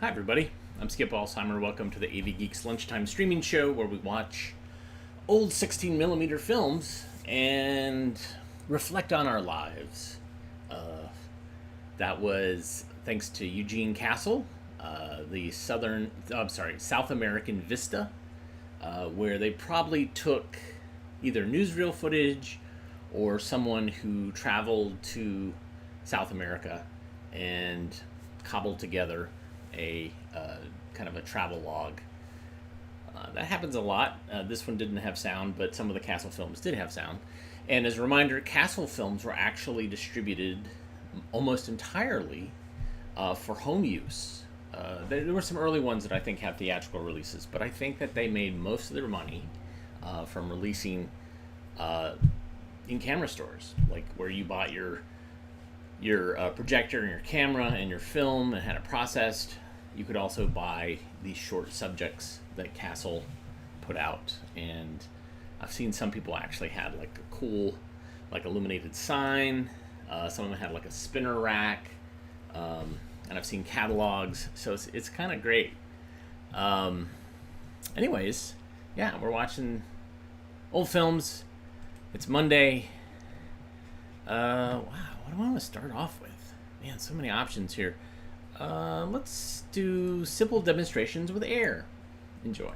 Hi everybody, I'm Skip Alzheimer. Welcome to the AV Geeks lunchtime streaming show where we watch old 16mm films and reflect on our lives. That was thanks to Eugene Castle, the South American Vista, where they probably took either newsreel footage or someone who traveled to South America and cobbled together a kind of a travel log. That happens a lot. This one didn't have sound, but some of the Castle films did have sound. And as a reminder, Castle films were actually distributed almost entirely for home use. There were some early ones that I think have theatrical releases, but I think that they made most of their money from releasing in camera stores, like where you bought your projector and your camera and your film and had it processed. You could also buy these short subjects that Castle put out, and I've seen some people actually had like a cool, like illuminated sign. Some of them had like a spinner rack, and I've seen catalogs. So it's kind of great. Anyways, yeah, we're watching old films. It's Monday. Wow, what do I want to start off with? Man, so many options here. Let's do simple demonstrations with air. Enjoy.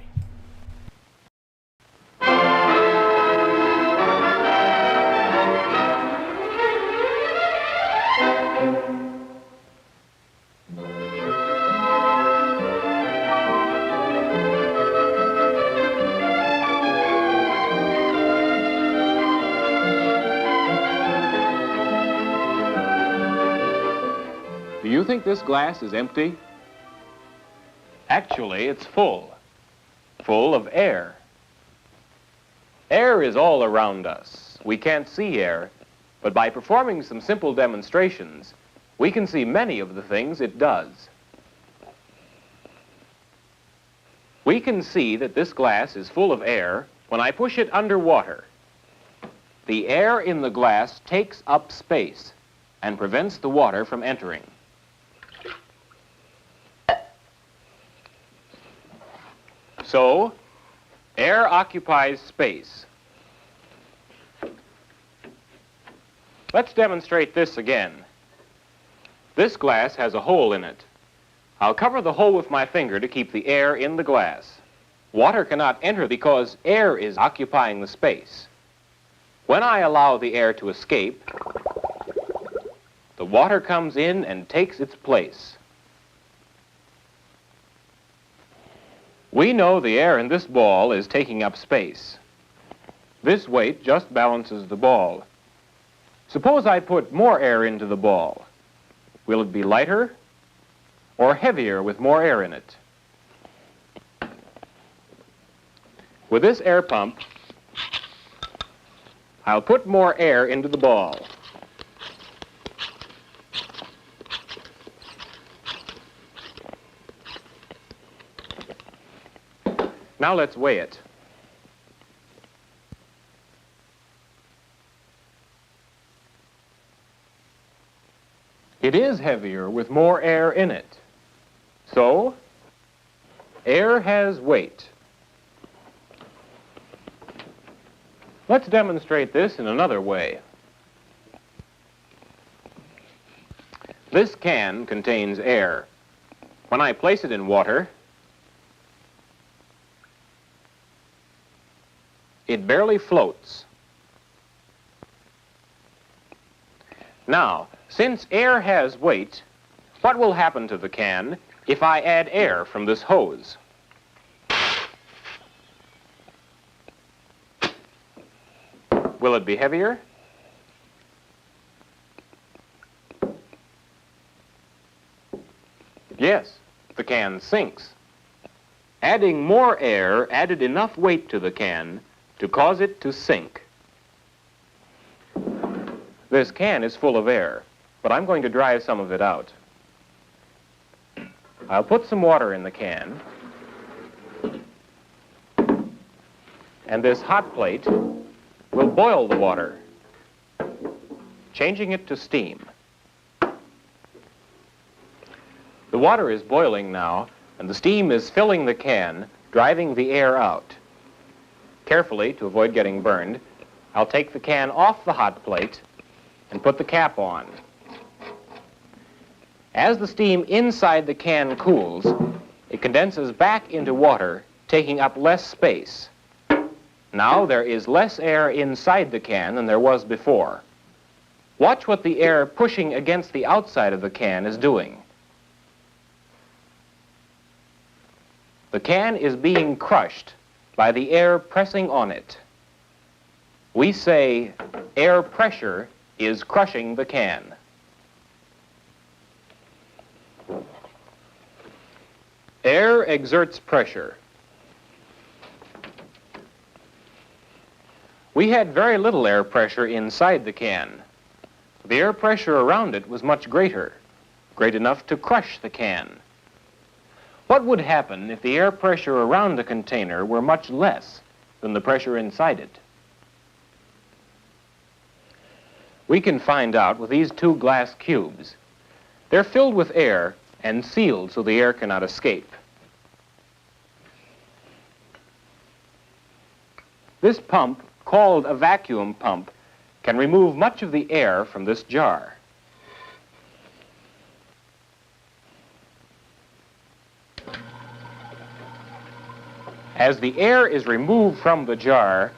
Do you think this glass is empty? Actually, it's full of air. Air is all around us. We can't see air, but by performing some simple demonstrations, we can see many of the things it does. We can see that this glass is full of air when I push it underwater. The air in the glass takes up space and prevents the water from entering. So, air occupies space. Let's demonstrate this again. This glass has a hole in it. I'll cover the hole with my finger to keep the air in the glass. Water cannot enter because air is occupying the space. When I allow the air to escape, the water comes in and takes its place. We know the air in this ball is taking up space. This weight just balances the ball. Suppose I put more air into the ball. Will it be lighter or heavier with more air in it? With this air pump, I'll put more air into the ball. Now let's weigh it. It is heavier with more air in it. So, air has weight. Let's demonstrate this in another way. This can contains air. When I place it in water, it barely floats. Now, since air has weight, what will happen to the can if I add air from this hose? Will it be heavier? Yes, the can sinks. Adding more air added enough weight to the can to cause it to sink. This can is full of air, but I'm going to dry some of it out. I'll put some water in the can, and this hot plate will boil the water, changing it to steam. The water is boiling now, and the steam is filling the can, driving the air out. Carefully, to avoid getting burned, I'll take the can off the hot plate and put the cap on. As the steam inside the can cools, it condenses back into water, taking up less space. Now there is less air inside the can than there was before. Watch what the air pushing against the outside of the can is doing. The can is being crushed by the air pressing on it. We say air pressure is crushing the can. Air exerts pressure. We had very little air pressure inside the can. The air pressure around it was much greater, great enough to crush the can. What would happen if the air pressure around the container were much less than the pressure inside it? We can find out with these two glass cubes. They're filled with air and sealed so the air cannot escape. This pump, called a vacuum pump, can remove much of the air from this jar. As the air is removed from the jar,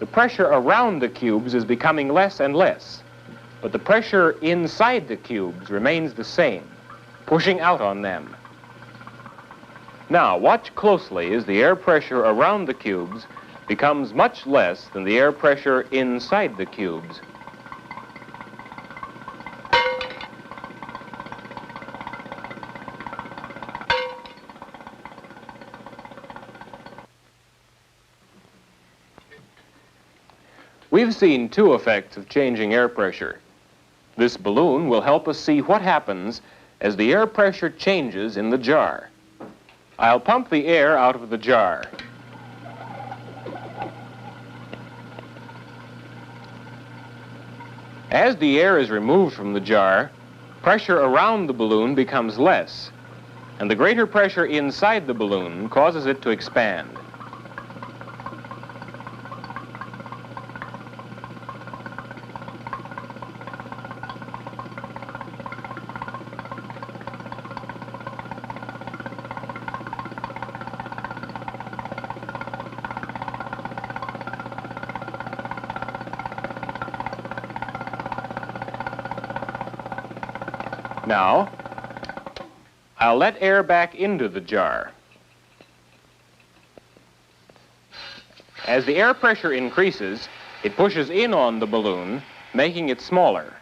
the pressure around the cubes is becoming less and less, but the pressure inside the cubes remains the same, pushing out on them. Now, watch closely as the air pressure around the cubes becomes much less than the air pressure inside the cubes. We've seen two effects of changing air pressure. This balloon will help us see what happens as the air pressure changes in the jar. I'll pump the air out of the jar. As the air is removed from the jar, pressure around the balloon becomes less, and the greater pressure inside the balloon causes it to expand. Now, I'll let air back into the jar. As the air pressure increases, it pushes in on the balloon, making it smaller.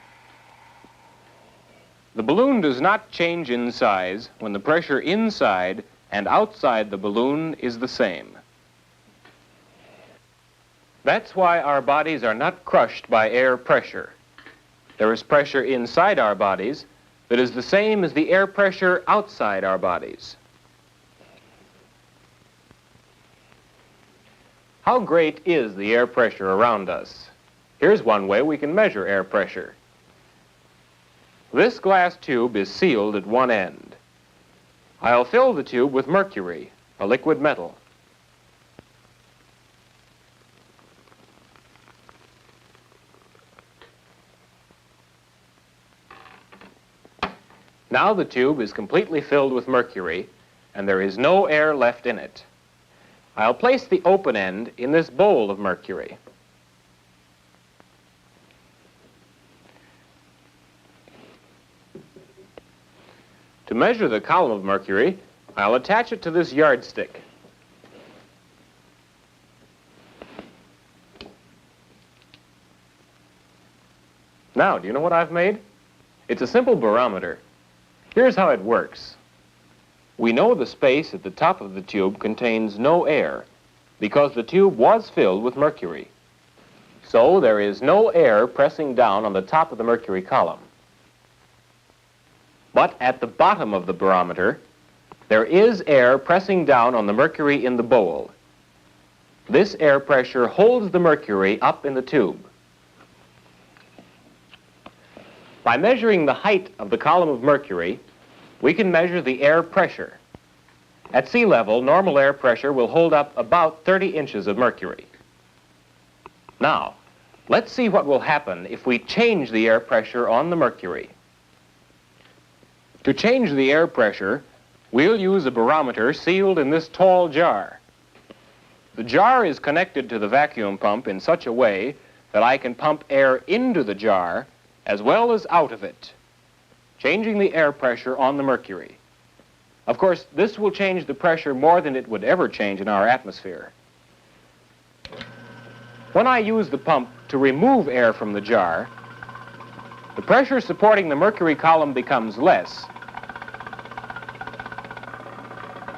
The balloon does not change in size when the pressure inside and outside the balloon is the same. That's why our bodies are not crushed by air pressure. There is pressure inside our bodies that is the same as the air pressure outside our bodies. How great is the air pressure around us? Here's one way we can measure air pressure. This glass tube is sealed at one end. I'll fill the tube with mercury, a liquid metal. Now the tube is completely filled with mercury, and there is no air left in it. I'll place the open end in this bowl of mercury. To measure the column of mercury, I'll attach it to this yardstick. Now, do you know what I've made? It's a simple barometer. Here's how it works. We know the space at the top of the tube contains no air because the tube was filled with mercury. So there is no air pressing down on the top of the mercury column. But at the bottom of the barometer, there is air pressing down on the mercury in the bowl. This air pressure holds the mercury up in the tube. By measuring the height of the column of mercury, we can measure the air pressure. At sea level, normal air pressure will hold up about 30 inches of mercury. Now, let's see what will happen if we change the air pressure on the mercury. To change the air pressure, we'll use a barometer sealed in this tall jar. The jar is connected to the vacuum pump in such a way that I can pump air into the jar as well as out of it, changing the air pressure on the mercury. Of course, this will change the pressure more than it would ever change in our atmosphere. When I use the pump to remove air from the jar, the pressure supporting the mercury column becomes less.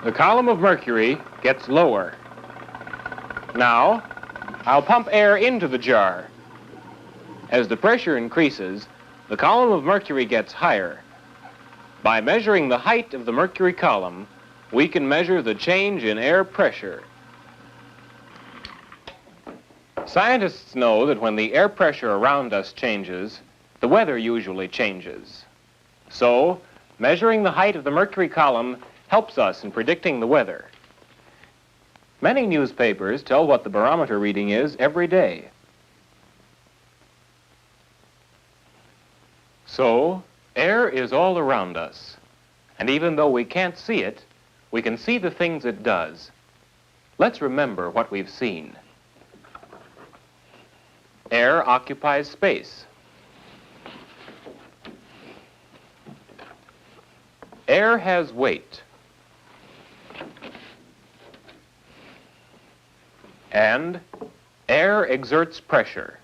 The column of mercury gets lower. Now, I'll pump air into the jar. As the pressure increases, the column of mercury gets higher. By measuring the height of the mercury column, we can measure the change in air pressure. Scientists know that when the air pressure around us changes, the weather usually changes. So, measuring the height of the mercury column helps us in predicting the weather. Many newspapers tell what the barometer reading is every day. So, air is all around us, and even though we can't see it, we can see the things it does. Let's remember what we've seen. Air occupies space. Air has weight. And air exerts pressure.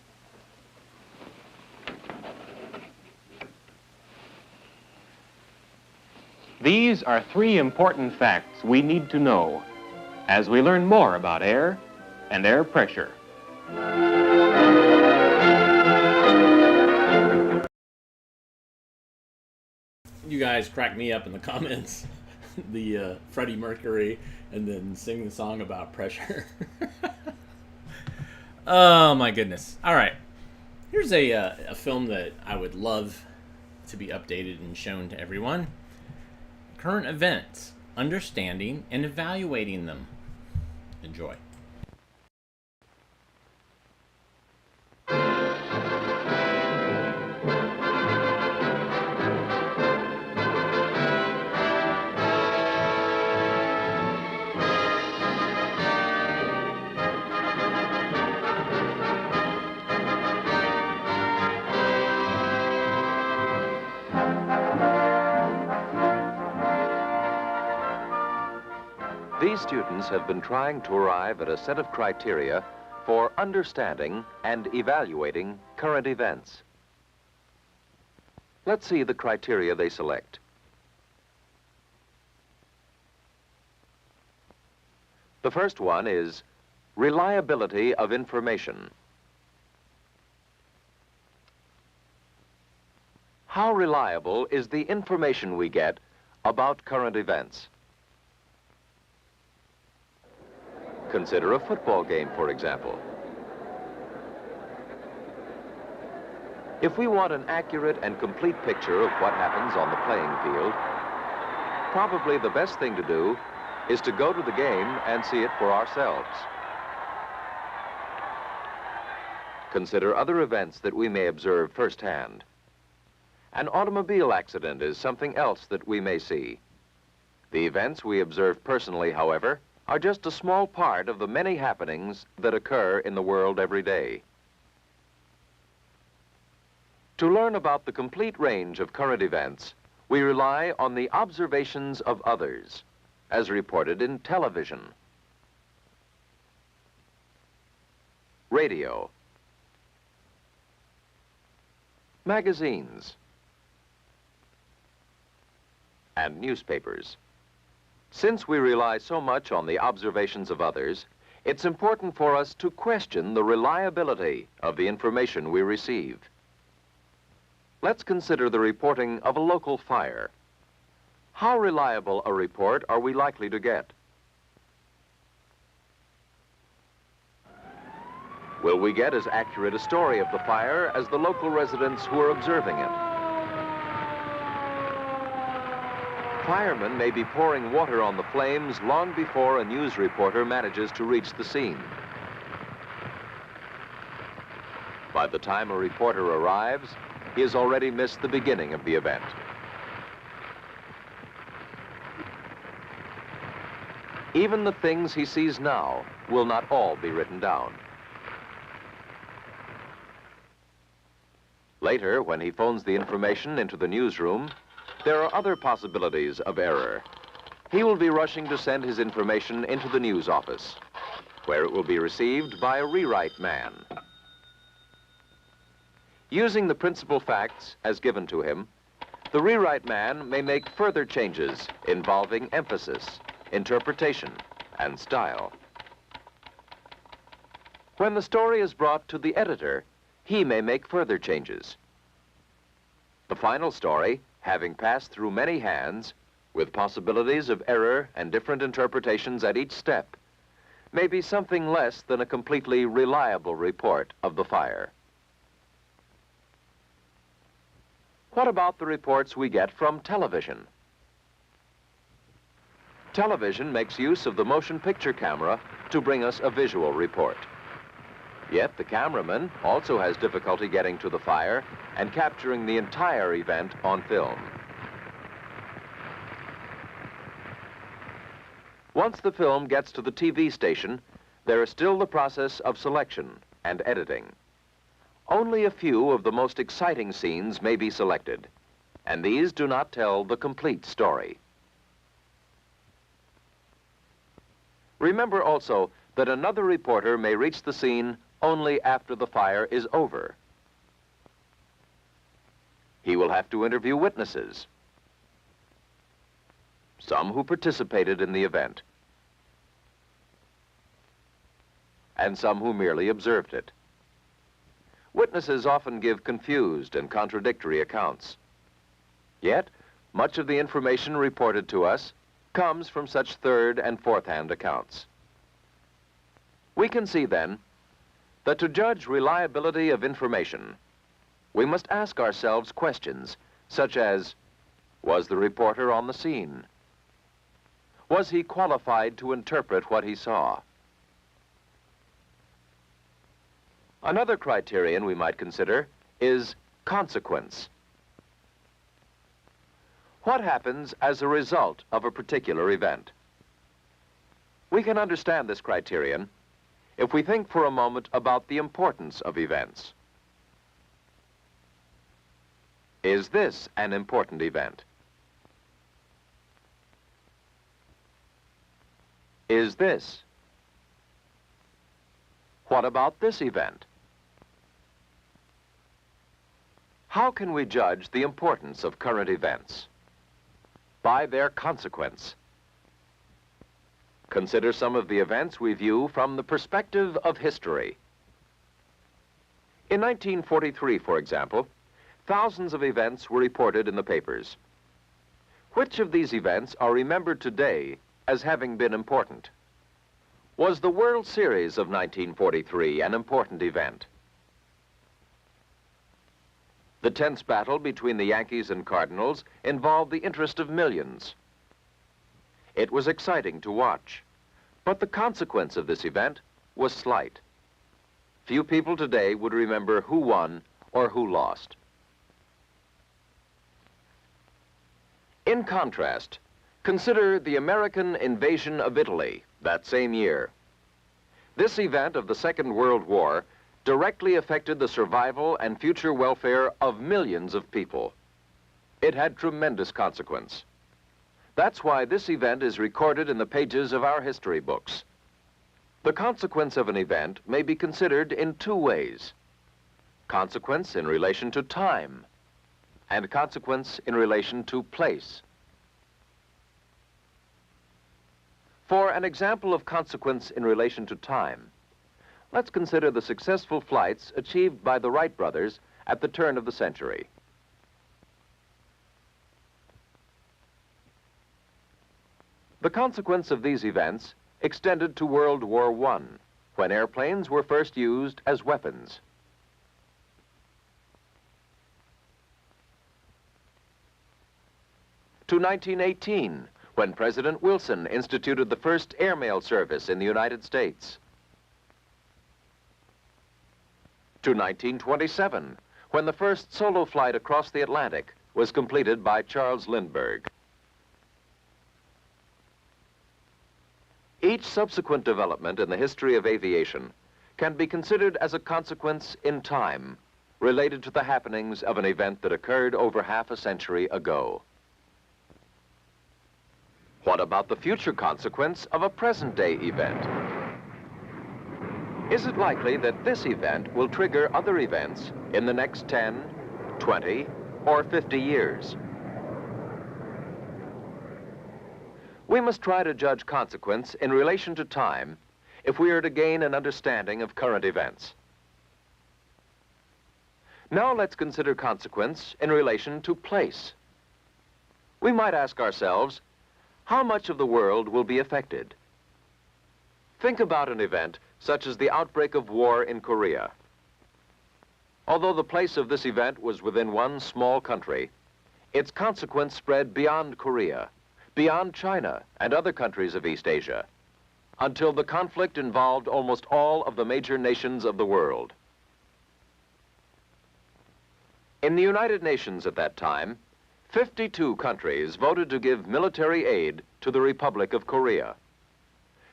These are three important facts we need to know as we learn more about air and air pressure. You guys crack me up in the comments. The Freddie Mercury and then sing the song about pressure. Oh my goodness. All right. Here's a film that I would love to be updated and shown to everyone. Current events, understanding and evaluating them. Enjoy. These students have been trying to arrive at a set of criteria for understanding and evaluating current events. Let's see the criteria they select. The first one is reliability of information. How reliable is the information we get about current events? Consider a football game, for example. If we want an accurate and complete picture of what happens on the playing field, probably the best thing to do is to go to the game and see it for ourselves. Consider other events that we may observe firsthand. An automobile accident is something else that we may see. The events we observe personally, however, are just a small part of the many happenings that occur in the world every day. To learn about the complete range of current events, we rely on the observations of others, as reported in television, radio, magazines, and newspapers. Since we rely so much on the observations of others, it's important for us to question the reliability of the information we receive. Let's consider the reporting of a local fire. How reliable a report are we likely to get? Will we get as accurate a story of the fire as the local residents who are observing it? firemen may be pouring water on the flames long before a news reporter manages to reach the scene. By the time a reporter arrives, he has already missed the beginning of the event. Even the things he sees now will not all be written down. Later, when he phones the information into the newsroom, there are other possibilities of error. He will be rushing to send his information into the news office, where it will be received by a rewrite man. Using the principal facts as given to him, the rewrite man may make further changes involving emphasis, interpretation, and style. When the story is brought to the editor, he may make further changes. The final story, having passed through many hands, with possibilities of error and different interpretations at each step, may be something less than a completely reliable report of the fire. What about the reports we get from television? Television makes use of the motion picture camera to bring us a visual report. Yet the cameraman also has difficulty getting to the fire and capturing the entire event on film. Once the film gets to the TV station, there is still the process of selection and editing. Only a few of the most exciting scenes may be selected, and these do not tell the complete story. Remember also that another reporter may reach the scene only after the fire is over. He will have to interview witnesses, some who participated in the event, and some who merely observed it. Witnesses often give confused and contradictory accounts. Yet, much of the information reported to us comes from such third and fourth-hand accounts. We can see, then, that to judge reliability of information, we must ask ourselves questions such as, was the reporter on the scene? Was he qualified to interpret what he saw? Another criterion we might consider is consequence. What happens as a result of a particular event? We can understand this criterion if we think for a moment about the importance of events. Is this an important event? Is this? What about this event? How can we judge the importance of current events? By their consequence. Consider some of the events we view from the perspective of history. In 1943, for example, thousands of events were reported in the papers. Which of these events are remembered today as having been important? Was the World Series of 1943 an important event? The tense battle between the Yankees and Cardinals involved the interest of millions. It was exciting to watch, but the consequence of this event was slight. Few people today would remember who won or who lost. In contrast, consider the American invasion of Italy that same year. This event of the Second World War directly affected the survival and future welfare of millions of people. It had tremendous consequence. That's why this event is recorded in the pages of our history books. The consequence of an event may be considered in two ways: consequence in relation to time, and consequence in relation to place. For an example of consequence in relation to time, let's consider the successful flights achieved by the Wright brothers at the turn of the century. The consequence of these events extended to World War I, when airplanes were first used as weapons. to 1918, when President Wilson instituted the first airmail service in the United States, to 1927, when the first solo flight across the Atlantic was completed by Charles Lindbergh. Each subsequent development in the history of aviation can be considered as a consequence in time related to the happenings of an event that occurred over half a century ago. What about the future consequence of a present-day event? Is it likely that this event will trigger other events in the next 10, 20, or 50 years? We must try to judge consequence in relation to time if we are to gain an understanding of current events. Now let's consider consequence in relation to place. We might ask ourselves, how much of the world will be affected? Think about an event such as the outbreak of war in Korea. Although the place of this event was within one small country, its consequence spread beyond Korea, beyond China and other countries of East Asia, until the conflict involved almost all of the major nations of the world. In the United Nations at that time, 52 countries voted to give military aid to the Republic of Korea.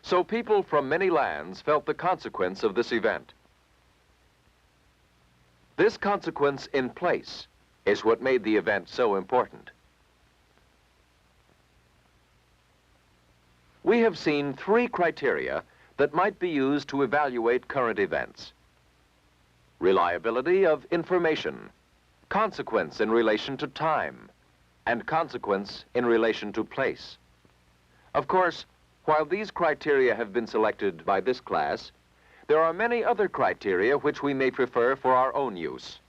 So people from many lands felt the consequence of this event. This consequence in place is what made the event so important. We have seen three criteria that might be used to evaluate current events: reliability of information, consequence in relation to time, and consequence in relation to place. Of course, while these criteria have been selected by this class, there are many other criteria which we may prefer for our own use.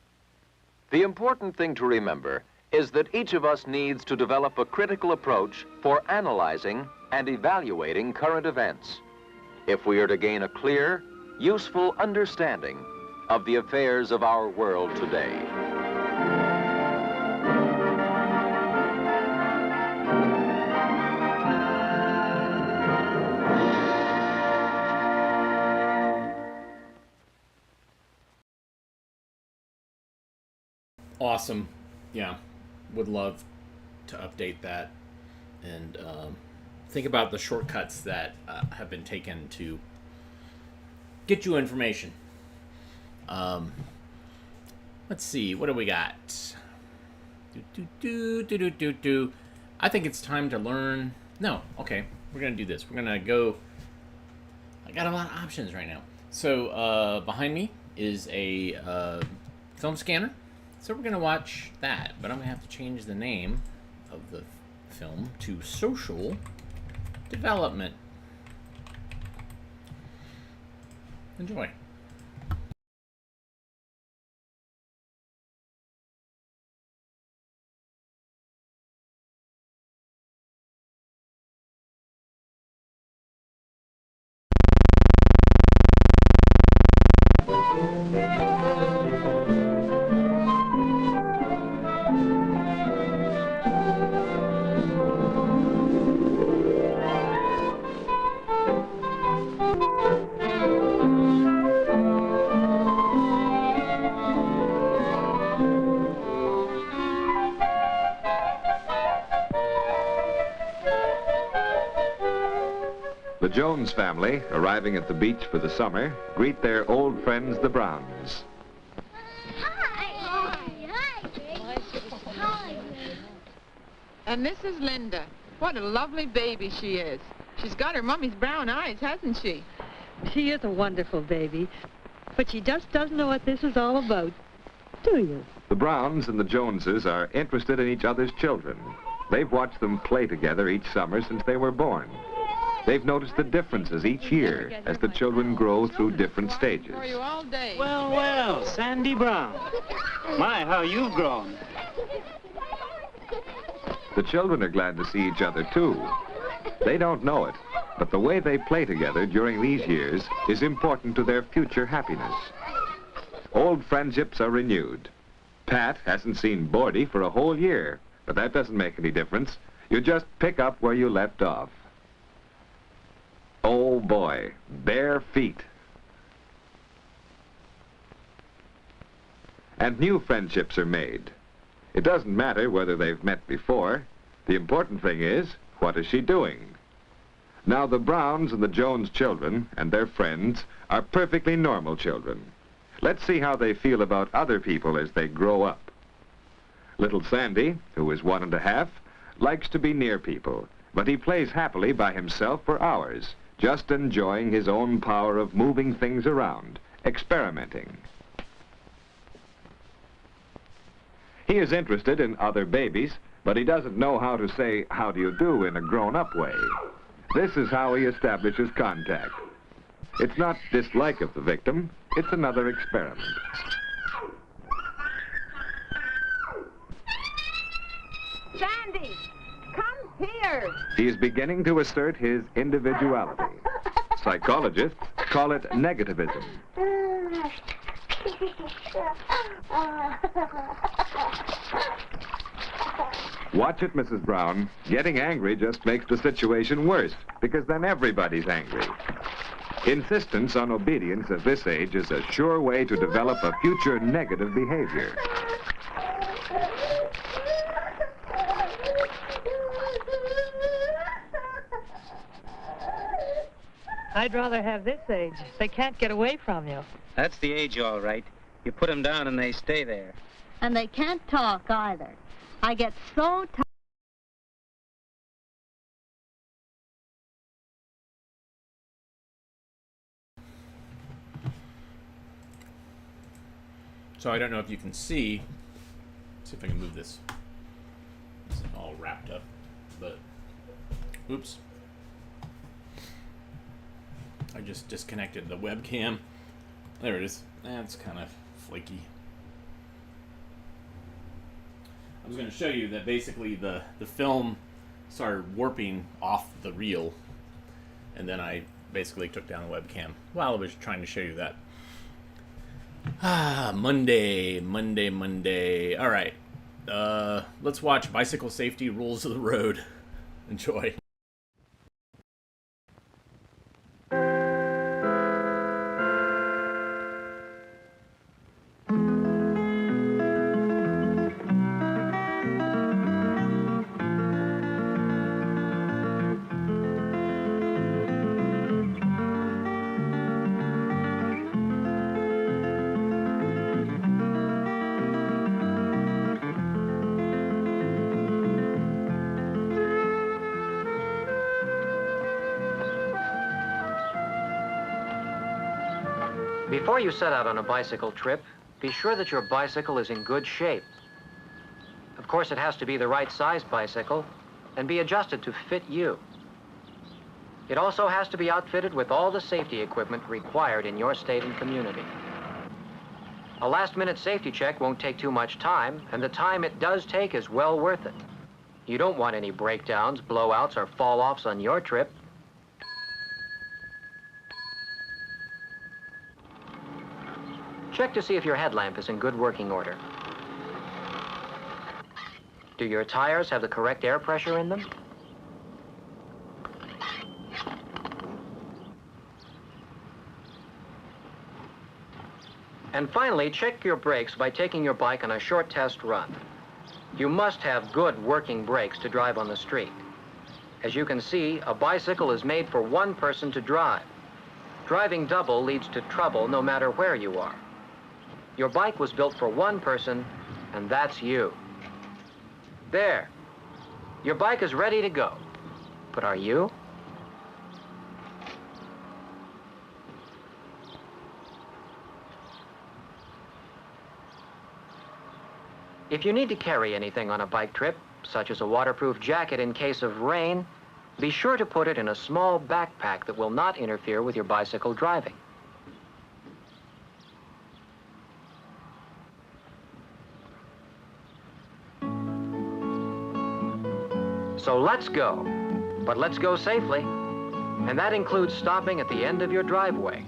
The important thing to remember is that each of us needs to develop a critical approach for analyzing and evaluating current events if we are to gain a clear, useful understanding of the affairs of our world today. Awesome. Yeah, would love to update that and think about the shortcuts that have been taken to get you information. Let's see, what do we got? I think it's time to learn. No, okay, we're gonna do this. We're gonna go. I got a lot of options right now. So behind me is a film scanner. So we're gonna watch that, but I'm gonna have to change the name of the film to Social Development. Enjoy. The Jones family, arriving at the beach for the summer, greet their old friends, the Browns. Hi. Hi. And this is Linda. What a lovely baby she is. She's got her mummy's brown eyes, hasn't she? She is a wonderful baby, but she just doesn't know what this is all about, do you? The Browns and the Joneses are interested in each other's children. They've watched them play together each summer since they were born. They've noticed the differences each year as the children grow through different stages. For you all day. Well, well, Sandy Brown. My, how you've grown. The children are glad to see each other, too. They don't know it, but the way they play together during these years is important to their future happiness. Old friendships are renewed. Pat hasn't seen Bordy for a whole year, but that doesn't make any difference. You just pick up where you left off. Oh boy, bare feet. And new friendships are made. It doesn't matter whether they've met before. The important thing is, what is she doing? Now, the Browns and the Jones children and their friends are perfectly normal children. Let's see how they feel about other people as they grow up. Little Sandy, who is 1½, likes to be near people, but he plays happily by himself for hours, just enjoying his own power of moving things around, experimenting. He is interested in other babies, but he doesn't know how to say, "How do you do," in a grown-up way. This is how he establishes contact. It's not dislike of the victim, it's another experiment. Sandy, come here. He is beginning to assert his individuality. Psychologists call it negativism. Watch it, Mrs. Brown. Getting angry just makes the situation worse, because then everybody's angry. Insistence on obedience at this age is a sure way to develop a future negative behavior. I'd rather have this age. They can't get away from you. That's the age, all right. You put them down and they stay there. And they can't talk either. I get so tired. So I don't know if you can see. See if I can move this. This is all wrapped up, but oops. I just disconnected the webcam. There it is. That's kind of flaky. I was going to show you that basically the film started warping off the reel, and then I basically took down the webcam while I was trying to show you that. Monday. All right. Let's watch Bicycle Safety Rules of the Road. Enjoy. Before you set out on a bicycle trip, be sure that your bicycle is in good shape. Of course, it has to be the right size bicycle and be adjusted to fit you. It also has to be outfitted with all the safety equipment required in your state and community. A last-minute safety check won't take too much time, and the time it does take is well worth it. You don't want any breakdowns, blowouts, or fall-offs on your trip. Check to see if your headlamp is in good working order. Do your tires have the correct air pressure in them? And finally, check your brakes by taking your bike on a short test run. You must have good working brakes to drive on the street. As you can see, a bicycle is made for one person to drive. Driving double leads to trouble no matter where you are. Your bike was built for one person, and that's you. There. Your bike is ready to go. But are you? If you need to carry anything on a bike trip, such as a waterproof jacket in case of rain, be sure to put it in a small backpack that will not interfere with your bicycle driving. So let's go, but let's go safely. And that includes stopping at the end of your driveway.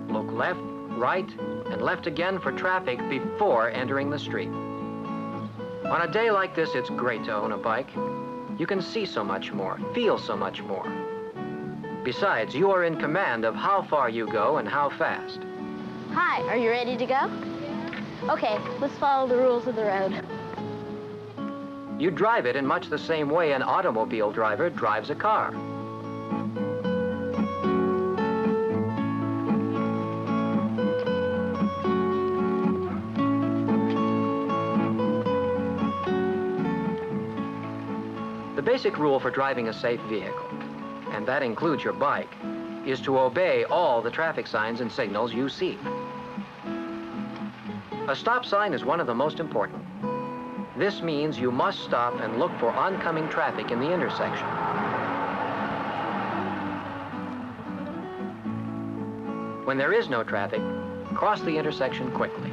Look left, right, and left again for traffic before entering the street. On a day like this, it's great to own a bike. You can see so much more, feel so much more. Besides, you are in command of how far you go and how fast. Hi, are you ready to go? Okay, let's follow the rules of the road. You drive it in much the same way an automobile driver drives a car. The basic rule for driving a safe vehicle, and that includes your bike, is to obey all the traffic signs and signals you see. A stop sign is one of the most important. This means you must stop and look for oncoming traffic in the intersection. When there is no traffic, cross the intersection quickly.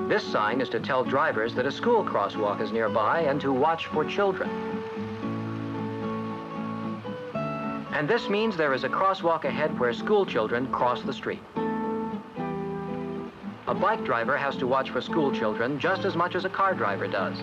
This sign is to tell drivers that a school crosswalk is nearby and to watch for children. And this means there is a crosswalk ahead where school children cross the street. A bike driver has to watch for school children just as much as a car driver does.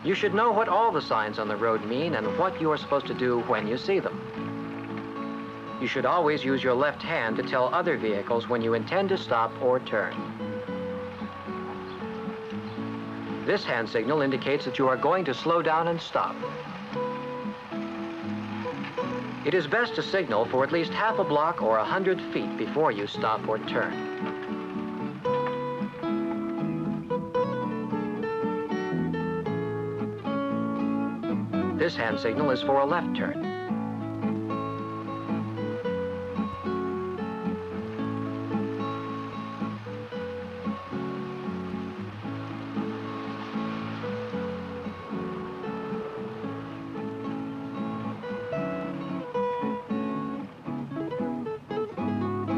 You should know what all the signs on the road mean and what you are supposed to do when you see them. You should always use your left hand to tell other vehicles when you intend to stop or turn. This hand signal indicates that you are going to slow down and stop. It is best to signal for at least half a block or 100 feet before you stop or turn. This hand signal is for a left turn.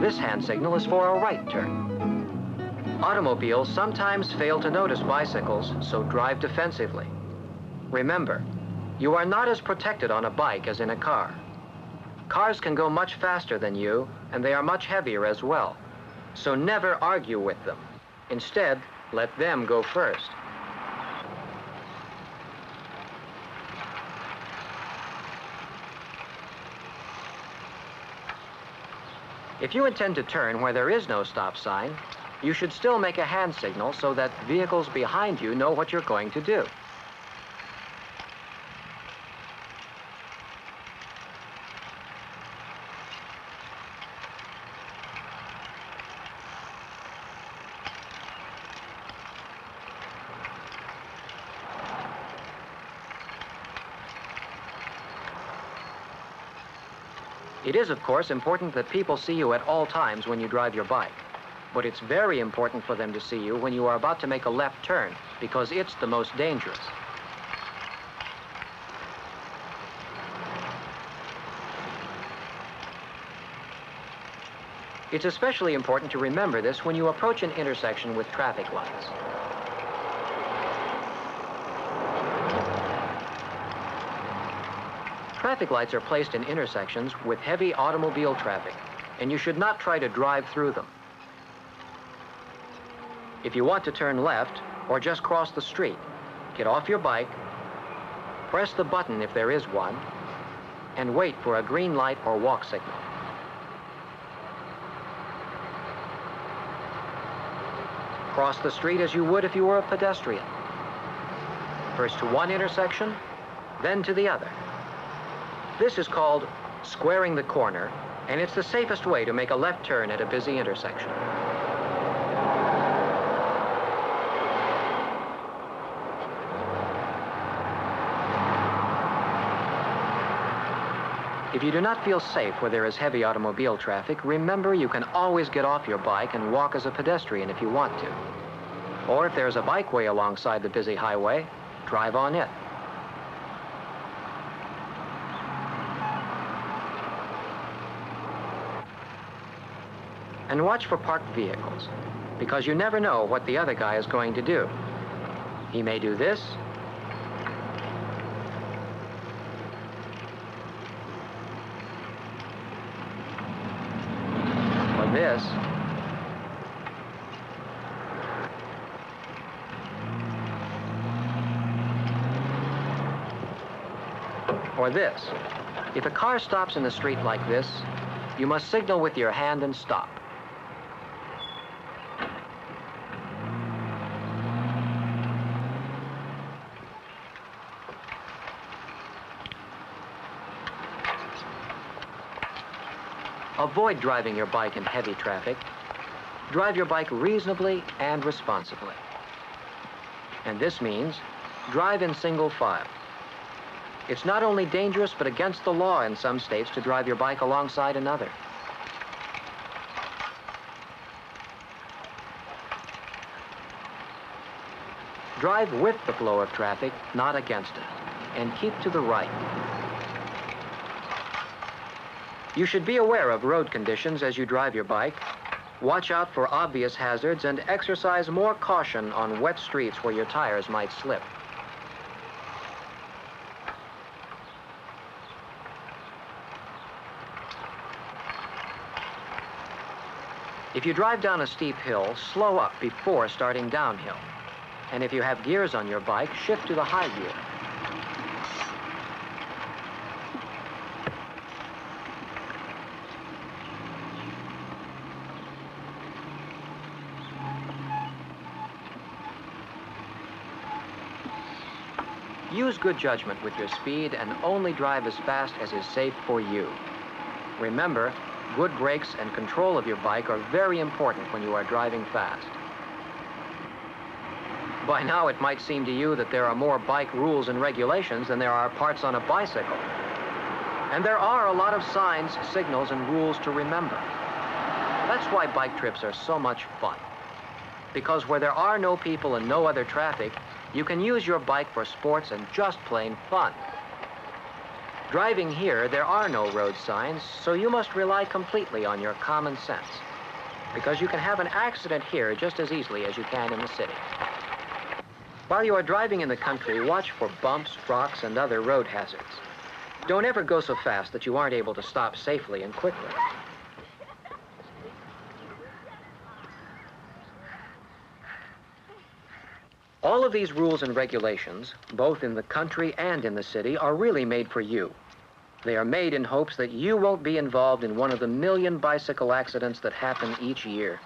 This hand signal is for a right turn. Automobiles sometimes fail to notice bicycles, so drive defensively. Remember, you are not as protected on a bike as in a car. Cars can go much faster than you, and they are much heavier as well. So never argue with them. Instead, let them go first. If you intend to turn where there is no stop sign, you should still make a hand signal so that vehicles behind you know what you're going to do. It is, of course, important that people see you at all times when you drive your bike. But it's very important for them to see you when you are about to make a left turn, because it's the most dangerous. It's especially important to remember this when you approach an intersection with traffic lights. Traffic lights are placed in intersections with heavy automobile traffic, and you should not try to drive through them. If you want to turn left or just cross the street, get off your bike, press the button if there is one, and wait for a green light or walk signal. Cross the street as you would if you were a pedestrian. First to one intersection, then to the other. This is called squaring the corner, and it's the safest way to make a left turn at a busy intersection. If you do not feel safe where there is heavy automobile traffic, remember you can always get off your bike and walk as a pedestrian if you want to. Or if there's a bikeway alongside the busy highway, drive on it. And watch for parked vehicles, because you never know what the other guy is going to do. He may do this, or this, or this. If a car stops in the street like this, you must signal with your hand and stop. Avoid driving your bike in heavy traffic. Drive your bike reasonably and responsibly. And this means drive in single file. It's not only dangerous, but against the law in some states to drive your bike alongside another. Drive with the flow of traffic, not against it, and keep to the right. You should be aware of road conditions as you drive your bike. Watch out for obvious hazards and exercise more caution on wet streets where your tires might slip. If you drive down a steep hill, slow up before starting downhill. And if you have gears on your bike, shift to the high gear. Use good judgment with your speed and only drive as fast as is safe for you. Remember, good brakes and control of your bike are very important when you are driving fast. By now, it might seem to you that there are more bike rules and regulations than there are parts on a bicycle. And there are a lot of signs, signals, and rules to remember. That's why bike trips are so much fun. Because where there are no people and no other traffic, you can use your bike for sports and just plain fun. Driving here, there are no road signs, so you must rely completely on your common sense. Because you can have an accident here just as easily as you can in the city. While you are driving in the country, watch for bumps, rocks, and other road hazards. Don't ever go so fast that you aren't able to stop safely and quickly. All of these rules and regulations, both in the country and in the city, are really made for you. They are made in hopes that you won't be involved in one of the million bicycle accidents that happen each year.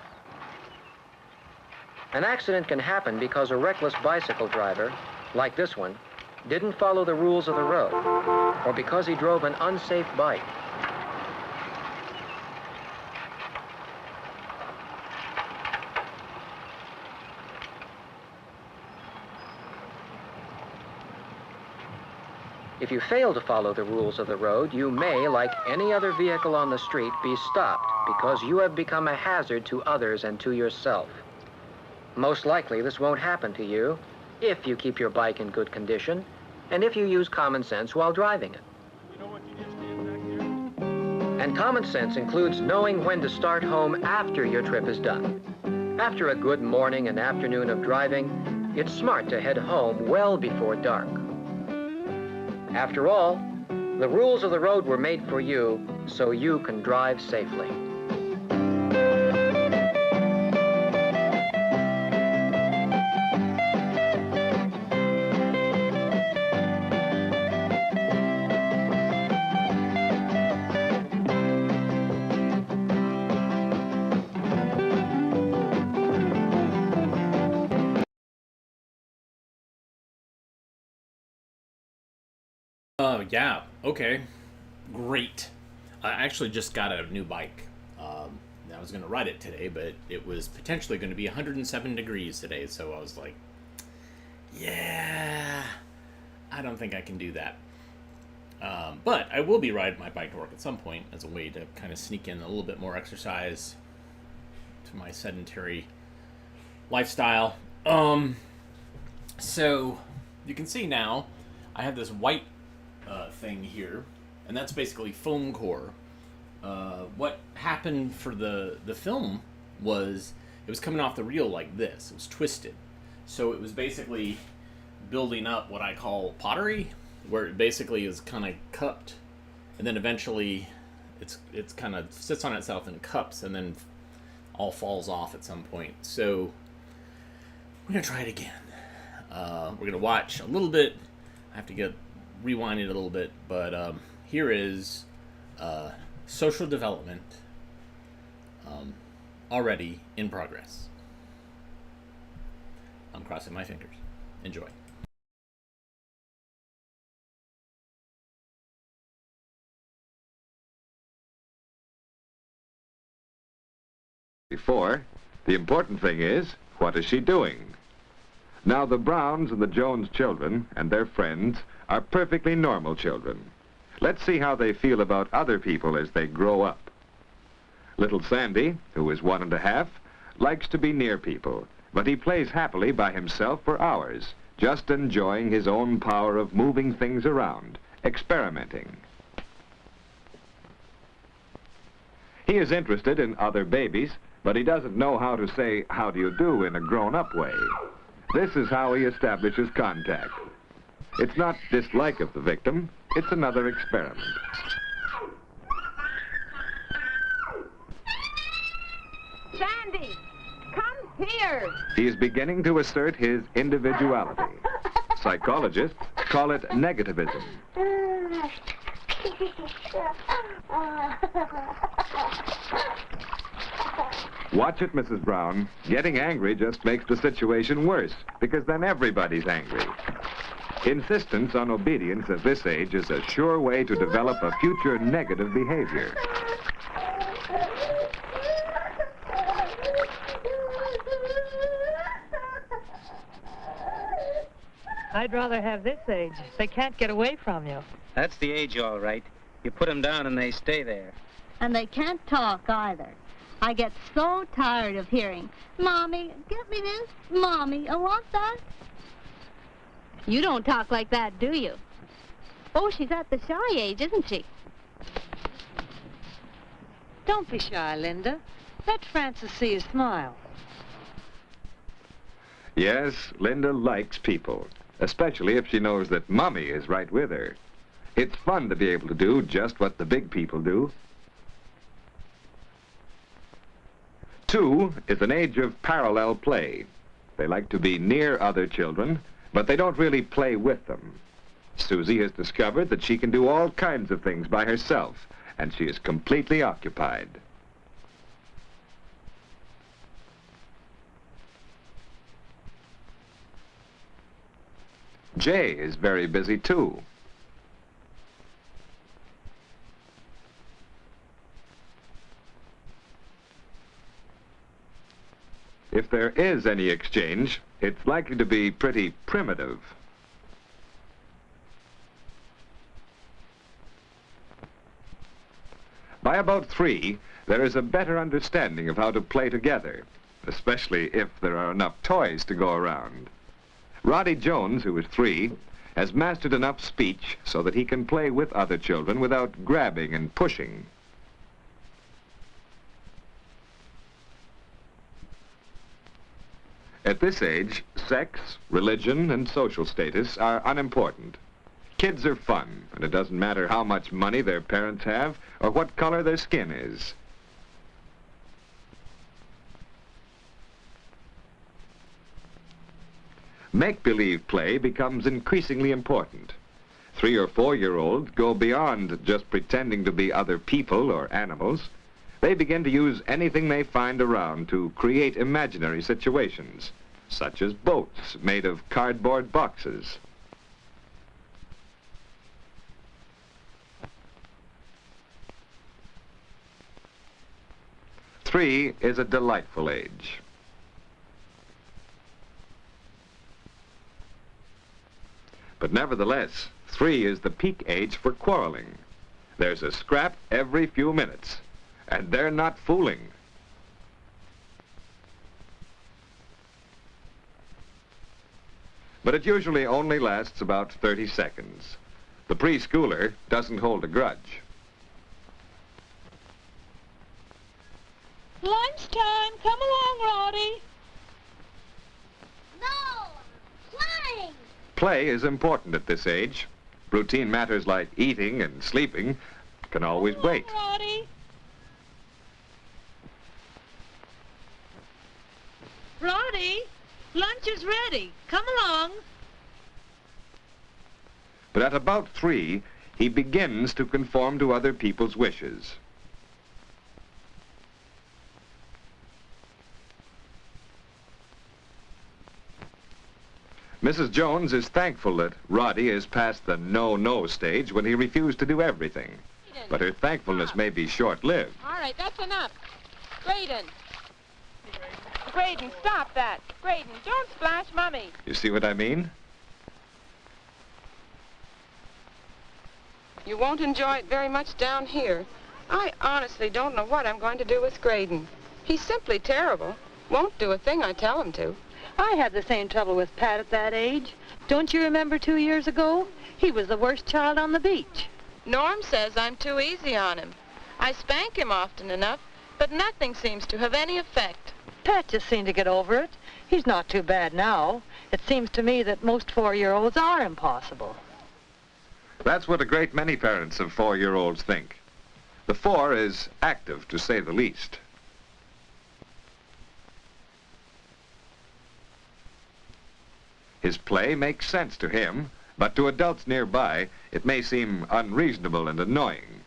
An accident can happen because a reckless bicycle driver, like this one, didn't follow the rules of the road, or because he drove an unsafe bike. If you fail to follow the rules of the road, you may, like any other vehicle on the street, be stopped because you have become a hazard to others and to yourself. Most likely, this won't happen to you if you keep your bike in good condition and if you use common sense while driving it. And common sense includes knowing when to start home after your trip is done. After a good morning and afternoon of driving, it's smart to head home well before dark. After all, the rules of the road were made for you so you can drive safely. Yeah, okay, great. I actually just got a new bike. I was going to ride it today, but it was potentially going to be 107 degrees today, so I was like, yeah, I don't think I can do that. But I will be riding my bike to work at some point as a way to kind of sneak in a little bit more exercise to my sedentary lifestyle. So you can see now I have this white thing here, and that's basically foam core. What happened for the film was it was coming off the reel like this. It was twisted. So it was basically building up what I call pottery, where it basically is kind of cupped, and then eventually it's kind of sits on itself in cups, and then all falls off at some point. So we're gonna try it again. We're gonna watch a little bit. I have to rewind it a little bit, but here is social development already in progress. I'm crossing my fingers. Enjoy. Before, the important thing is, what is she doing? Now, the Browns and the Jones children and their friends are perfectly normal children. Let's see how they feel about other people as they grow up. Little Sandy, who is 1½, likes to be near people, but he plays happily by himself for hours, just enjoying his own power of moving things around, experimenting. He is interested in other babies, but he doesn't know how to say, "How do you do," in a grown-up way. This is how he establishes contact. It's not dislike of the victim, it's another experiment. Sandy, come here. He is beginning to assert his individuality. Psychologists call it negativism. Watch it, Mrs. Brown. Getting angry just makes the situation worse, because then everybody's angry. Insistence on obedience at this age is a sure way to develop a future negative behavior. I'd rather have this age. They can't get away from you. That's the age, all right. You put them down and they stay there. And they can't talk either. I get so tired of hearing, "Mommy, get me this. Mommy, I want that." You don't talk like that, do you? Oh, she's at the shy age, isn't she? Don't be shy, Linda. Let Frances see you smile. Yes, Linda likes people, especially if she knows that Mommy is right with her. It's fun to be able to do just what the big people do. 2 is an age of parallel play. They like to be near other children, but they don't really play with them. Susie has discovered that she can do all kinds of things by herself, and she is completely occupied. Jay is very busy too. If there is any exchange, it's likely to be pretty primitive. By about 3, there is a better understanding of how to play together, especially if there are enough toys to go around. Roddy Jones, who is 3, has mastered enough speech so that he can play with other children without grabbing and pushing. At this age, sex, religion, and social status are unimportant. Kids are fun, and it doesn't matter how much money their parents have or what color their skin is. Make-believe play becomes increasingly important. 3 or 4-year-olds go beyond just pretending to be other people or animals. They begin to use anything they find around to create imaginary situations, such as boats made of cardboard boxes. Three is a delightful age. But nevertheless, 3 is the peak age for quarreling. There's a scrap every few minutes, and they're not fooling. but it usually only lasts about 30 seconds. The preschooler doesn't hold a grudge. Lunchtime. Come along, Roddy. No! Flying! Play is important at this age. Routine matters like eating and sleeping can always wait. Roddy. Roddy, lunch is ready. Come along. But at about 3, he begins to conform to other people's wishes. Mrs. Jones is thankful that Roddy is past the no-no stage when he refused to do everything. But her thankfulness may be short-lived. All right, that's enough. Graydon. Graydon, stop that. Graydon, don't splash Mummy. You see what I mean? You won't enjoy it very much down here. I honestly don't know what I'm going to do with Graydon. He's simply terrible. Won't do a thing I tell him to. I had the same trouble with Pat at that age. Don't you remember 2 years ago? He was the worst child on the beach. Norm says I'm too easy on him. I spank him often enough, but nothing seems to have any effect. Pat just seemed to get over it. He's not too bad now. It seems to me that most 4-year-olds are impossible. That's what a great many parents of 4-year-olds think. The 4 is active, to say the least. His play makes sense to him, but to adults nearby, it may seem unreasonable and annoying.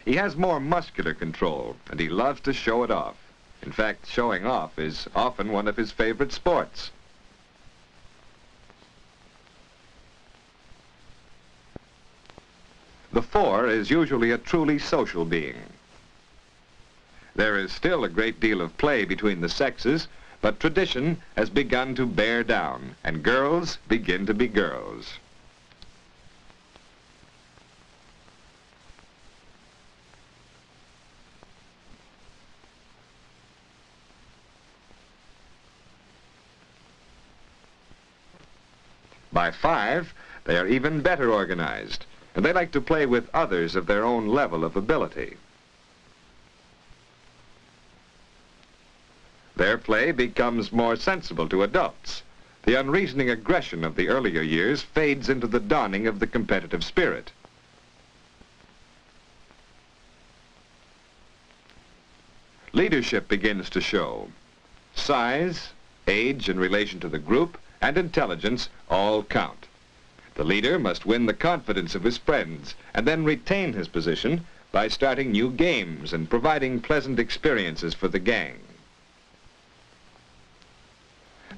He has more muscular control, and he loves to show it off. In fact, showing off is often one of his favorite sports. The 4 is usually a truly social being. There is still a great deal of play between the sexes, but tradition has begun to bear down, and girls begin to be girls. By 5, they are even better organized, and they like to play with others of their own level of ability. Their play becomes more sensible to adults. The unreasoning aggression of the earlier years fades into the dawning of the competitive spirit. Leadership begins to show. Size, age in relation to the group, and intelligence all count. The leader must win the confidence of his friends and then retain his position by starting new games and providing pleasant experiences for the gang.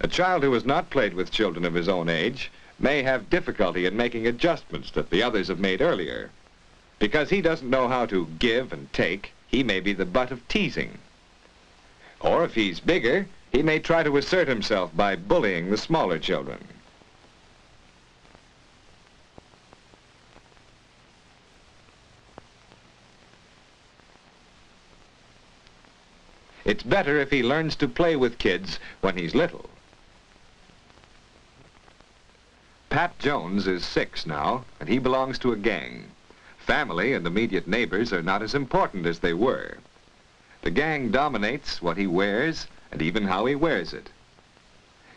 A child who has not played with children of his own age may have difficulty in making adjustments that the others have made earlier. Because he doesn't know how to give and take, he may be the butt of teasing. Or if he's bigger, he may try to assert himself by bullying the smaller children. It's better if he learns to play with kids when he's little. Pat Jones is 6 now, and he belongs to a gang. Family and immediate neighbors are not as important as they were. The gang dominates what he wears and even how he wears it.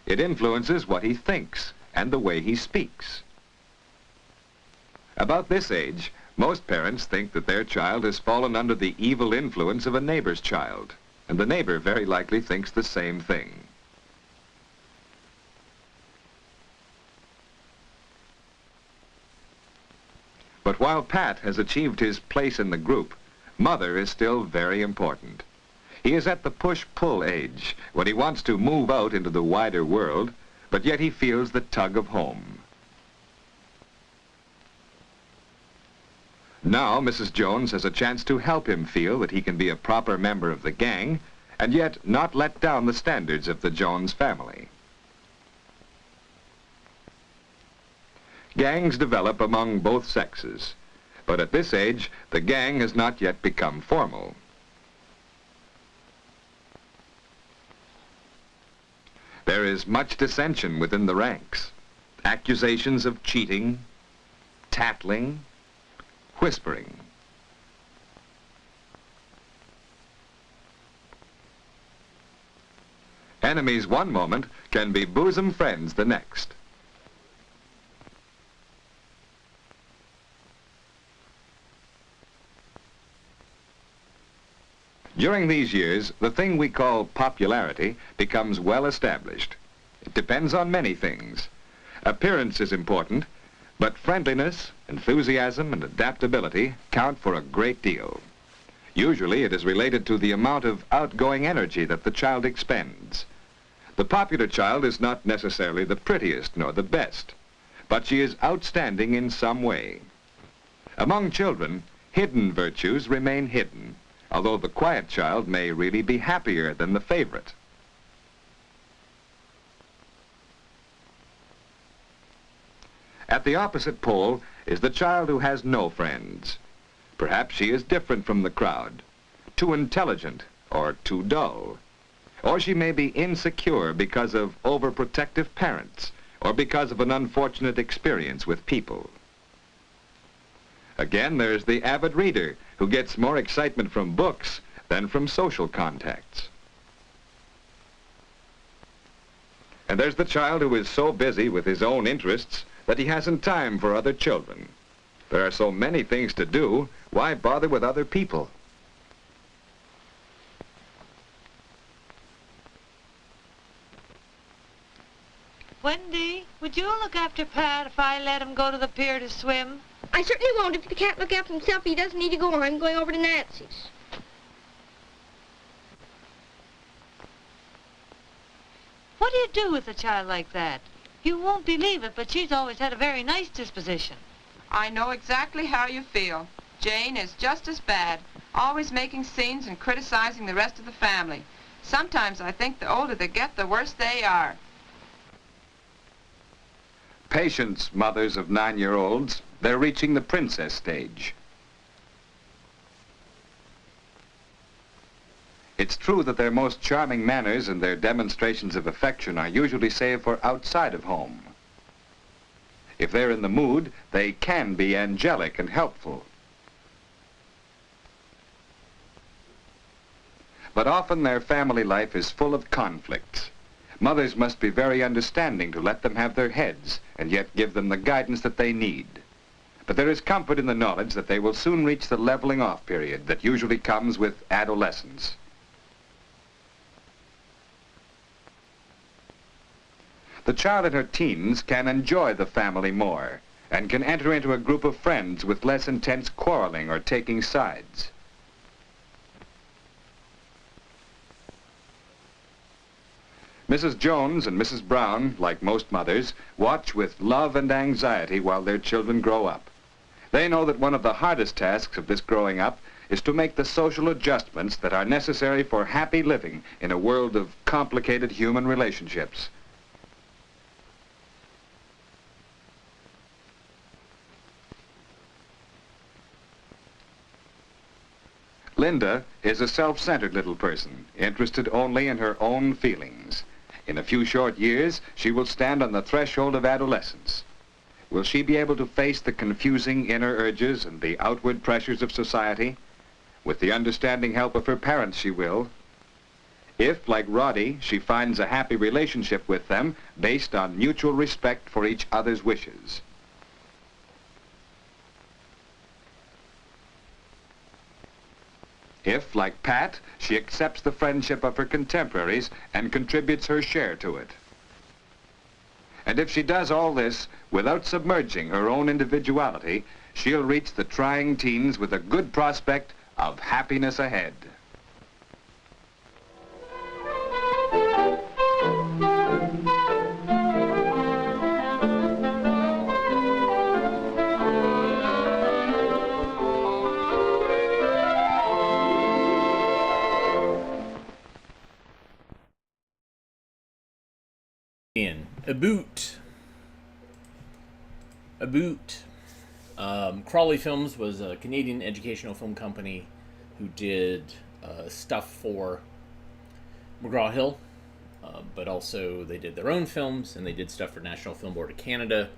It influences what he thinks and the way he speaks. About this age, most parents think that their child has fallen under the evil influence of a neighbor's child, and the neighbor very likely thinks the same thing. But while Pat has achieved his place in the group, Mother is still very important. He is at the push-pull age, when he wants to move out into the wider world, but yet he feels the tug of home. Now Mrs. Jones has a chance to help him feel that he can be a proper member of the gang, and yet not let down the standards of the Jones family. Gangs develop among both sexes, but at this age, the gang has not yet become formal. There is much dissension within the ranks. accusations of cheating, tattling, whispering. Enemies one moment can be bosom friends the next. During these years, the thing we call popularity becomes well established. It depends on many things. Appearance is important, but friendliness, enthusiasm, and adaptability count for a great deal. Usually it is related to the amount of outgoing energy that the child expends. The popular child is not necessarily the prettiest nor the best, but she is outstanding in some way. Among children, hidden virtues remain hidden, although the quiet child may really be happier than the favorite. At the opposite pole is the child who has no friends. Perhaps she is different from the crowd, too intelligent or too dull. Or she may be insecure because of overprotective parents or because of an unfortunate experience with people. Again, there's the avid reader who gets more excitement from books than from social contacts. And there's the child who is so busy with his own interests that he hasn't time for other children. There are so many things to do, why bother with other people? Wendy, would you look after Pat if I let him go to the pier to swim? I certainly won't. If he can't look after himself, he doesn't need to go. I'm going over to Nancy's. What do you do with a child like that? You won't believe it, but she's always had a very nice disposition. I know exactly how you feel. Jane is just as bad, always making scenes and criticizing the rest of the family. Sometimes I think the older they get, the worse they are. Patience, mothers of 9-year-olds. They're reaching the princess stage. It's true that their most charming manners and their demonstrations of affection are usually saved for outside of home. If they're in the mood, they can be angelic and helpful. But often their family life is full of conflicts. Mothers must be very understanding to let them have their heads and yet give them the guidance that they need. But there is comfort in the knowledge that they will soon reach the leveling off period that usually comes with adolescence. The child in her teens can enjoy the family more and can enter into a group of friends with less intense quarreling or taking sides. Mrs. Jones and Mrs. Brown, like most mothers, watch with love and anxiety while their children grow up. They know that one of the hardest tasks of this growing up is to make the social adjustments that are necessary for happy living in a world of complicated human relationships. Linda is a self-centered little person, interested only in her own feelings. In a few short years, she will stand on the threshold of adolescence. Will she be able to face the confusing inner urges and the outward pressures of society? With the understanding help of her parents, she will. If, like Roddy, she finds a happy relationship with them based on mutual respect for each other's wishes. If, like Pat, she accepts the friendship of her contemporaries and contributes her share to it. And if she does all this without submerging her own individuality, she'll reach the trying teens with a good prospect of happiness ahead. A Boot. Crawley Films was a Canadian educational film company who did stuff for McGraw-Hill but also they did their own films, and they did stuff for National Film Board of Canada.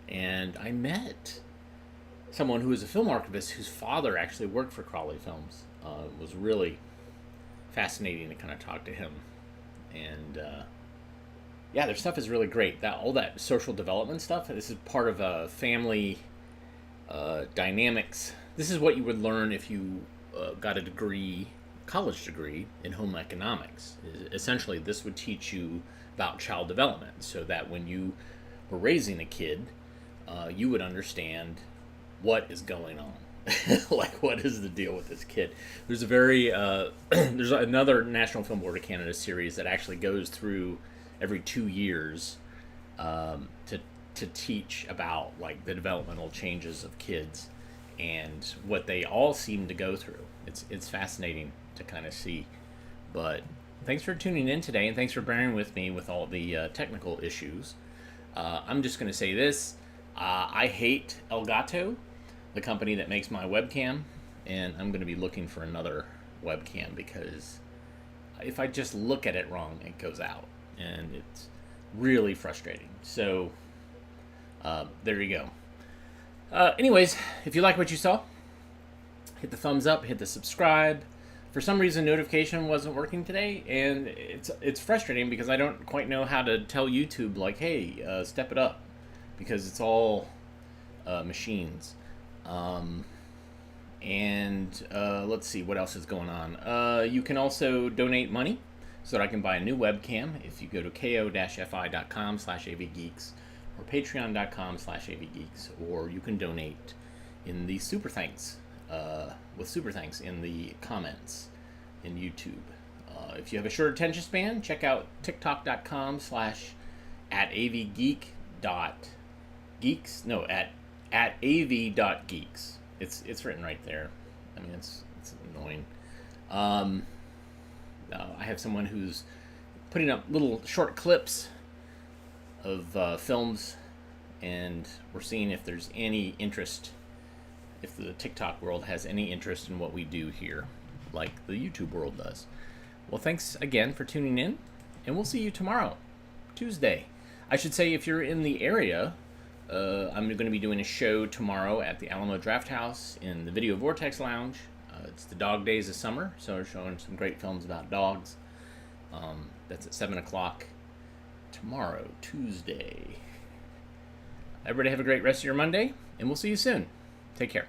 And I met someone who was a film archivist whose father actually worked for Crawley Films. It was really fascinating to kind of talk to him. And yeah, their stuff is really great. All that social development stuff, this is part of a family dynamics. This is what you would learn if you got a degree, college degree, in home economics. Essentially, this would teach you about child development, so that when you were raising a kid, you would understand what is going on. Like, what is the deal with this kid? There's a very there's another National Film Board of Canada series that actually goes through every 2 years to teach about, like, the developmental changes of kids and what they all seem to go through. It's fascinating to kind of see. But thanks for tuning in today, and thanks for bearing with me with all the technical issues. I'm just going to say this. I hate Elgato, the company that makes my webcam, and I'm going to be looking for another webcam, because if I just look at it wrong, it goes out, and it's really frustrating. So there you go. Anyways, if you like what you saw, hit the thumbs up, hit the subscribe. For some reason, notification wasn't working today, and it's frustrating because I don't quite know how to tell YouTube, like, hey, step it up, because it's all machines. Let's see what else is going on. You can also donate money so that I can buy a new webcam if you go to ko-fi.com/avgeeks or patreon.com/avgeeks, or you can donate in the super thanks, with super thanks in the comments in YouTube. If you have a short attention span, check out tiktok.com/@avgeek.geeks. No, at av.geeks. It's written right there. I mean, it's annoying. I have someone who's putting up little short clips of films, and we're seeing if there's any interest, if the TikTok world has any interest in what we do here, like the YouTube world does. Well, thanks again for tuning in, and we'll see you tomorrow, Tuesday. I should say, if you're in the area, I'm going to be doing a show tomorrow at the Alamo Draft House in the Video Vortex Lounge. It's the dog days of summer, so we're showing some great films about dogs. That's at 7 o'clock tomorrow, Tuesday. Everybody have a great rest of your Monday, and we'll see you soon. Take care.